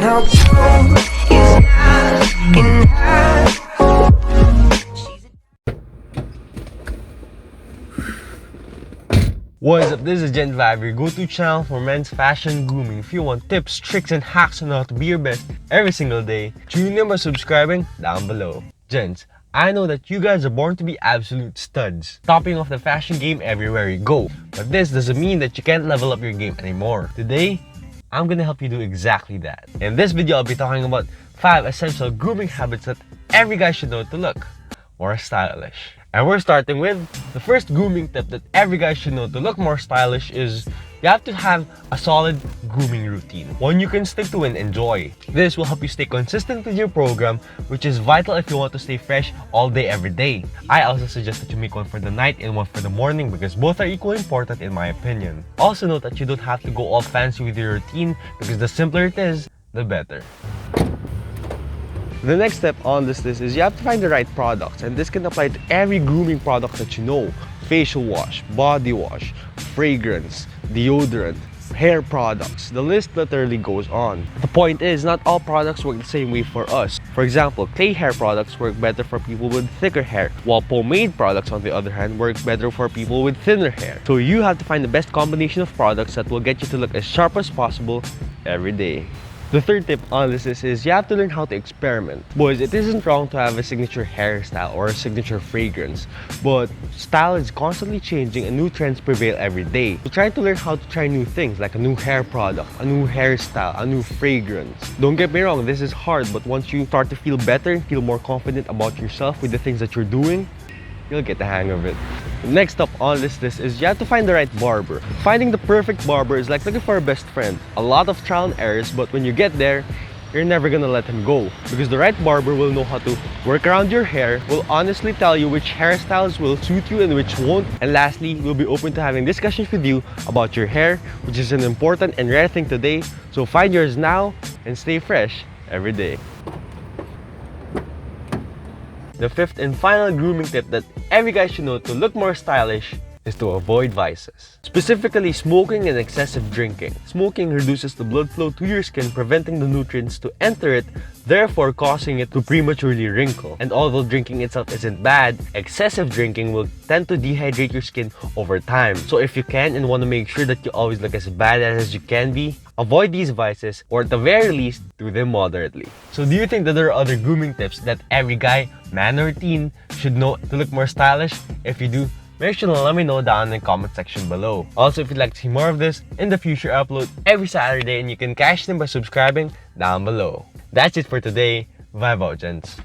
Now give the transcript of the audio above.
how true is not enough. What's up, this is Gent Vibe, your go-to channel for men's fashion grooming. If you want tips, tricks, and hacks on how to be your best every single day, tune in by subscribing down below. Gents, I know that you guys are born to be absolute studs, topping off the fashion game everywhere you go. But this doesn't mean that you can't level up your game anymore. Today, I'm gonna help you do exactly that. In this video, I'll be talking about 5 essential grooming habits that every guy should know to look more stylish. And we're starting with the first grooming tip that every guy should know to look more stylish is you have to have a solid grooming routine, one you can stick to and enjoy. This will help you stay consistent with your program, which is vital if you want to stay fresh all day every day. I also suggest that you make one for the night and one for the morning because both are equally important in my opinion. Also note that you don't have to go all fancy with your routine because the simpler it is, the better. The next step on this list is you have to find the right products, and this can apply to every grooming product that you know. Facial wash, body wash, fragrance, deodorant, hair products. The list literally goes on. The point is, not all products work the same way for us. For example, clay hair products work better for people with thicker hair, while pomade products on the other hand work better for people with thinner hair. So you have to find the best combination of products that will get you to look as sharp as possible every day. The third tip on this list is you have to learn how to experiment. Boys, it isn't wrong to have a signature hairstyle or a signature fragrance, but style is constantly changing and new trends prevail every day. So try to learn how to try new things like a new hair product, a new hairstyle, a new fragrance. Don't get me wrong, this is hard, but once you start to feel better and feel more confident about yourself with the things that you're doing, you'll get the hang of it. Next up on this list is you have to find the right barber. Finding the perfect barber is like looking for a best friend. A lot of trial and errors, but when you get there, you're never gonna let him go. Because the right barber will know how to work around your hair, will honestly tell you which hairstyles will suit you and which won't. And lastly, we'll be open to having discussions with you about your hair, which is an important and rare thing today. So find yours now and stay fresh every day. The fifth and final grooming tip that every guy should know to look more stylish is to avoid vices. Specifically, smoking and excessive drinking. Smoking reduces the blood flow to your skin, preventing the nutrients to enter it, therefore causing it to prematurely wrinkle. And although drinking itself isn't bad, excessive drinking will tend to dehydrate your skin over time. So if you can and want to make sure that you always look as badass as you can be, avoid these vices, or at the very least, do them moderately. So do you think that there are other grooming tips that every guy, man or teen, should know to look more stylish? If you do, make sure to let me know down in the comment section below. Also, if you'd like to see more of this, in the future I upload every Saturday and you can cash them by subscribing down below. That's it for today. Vibe out, gents.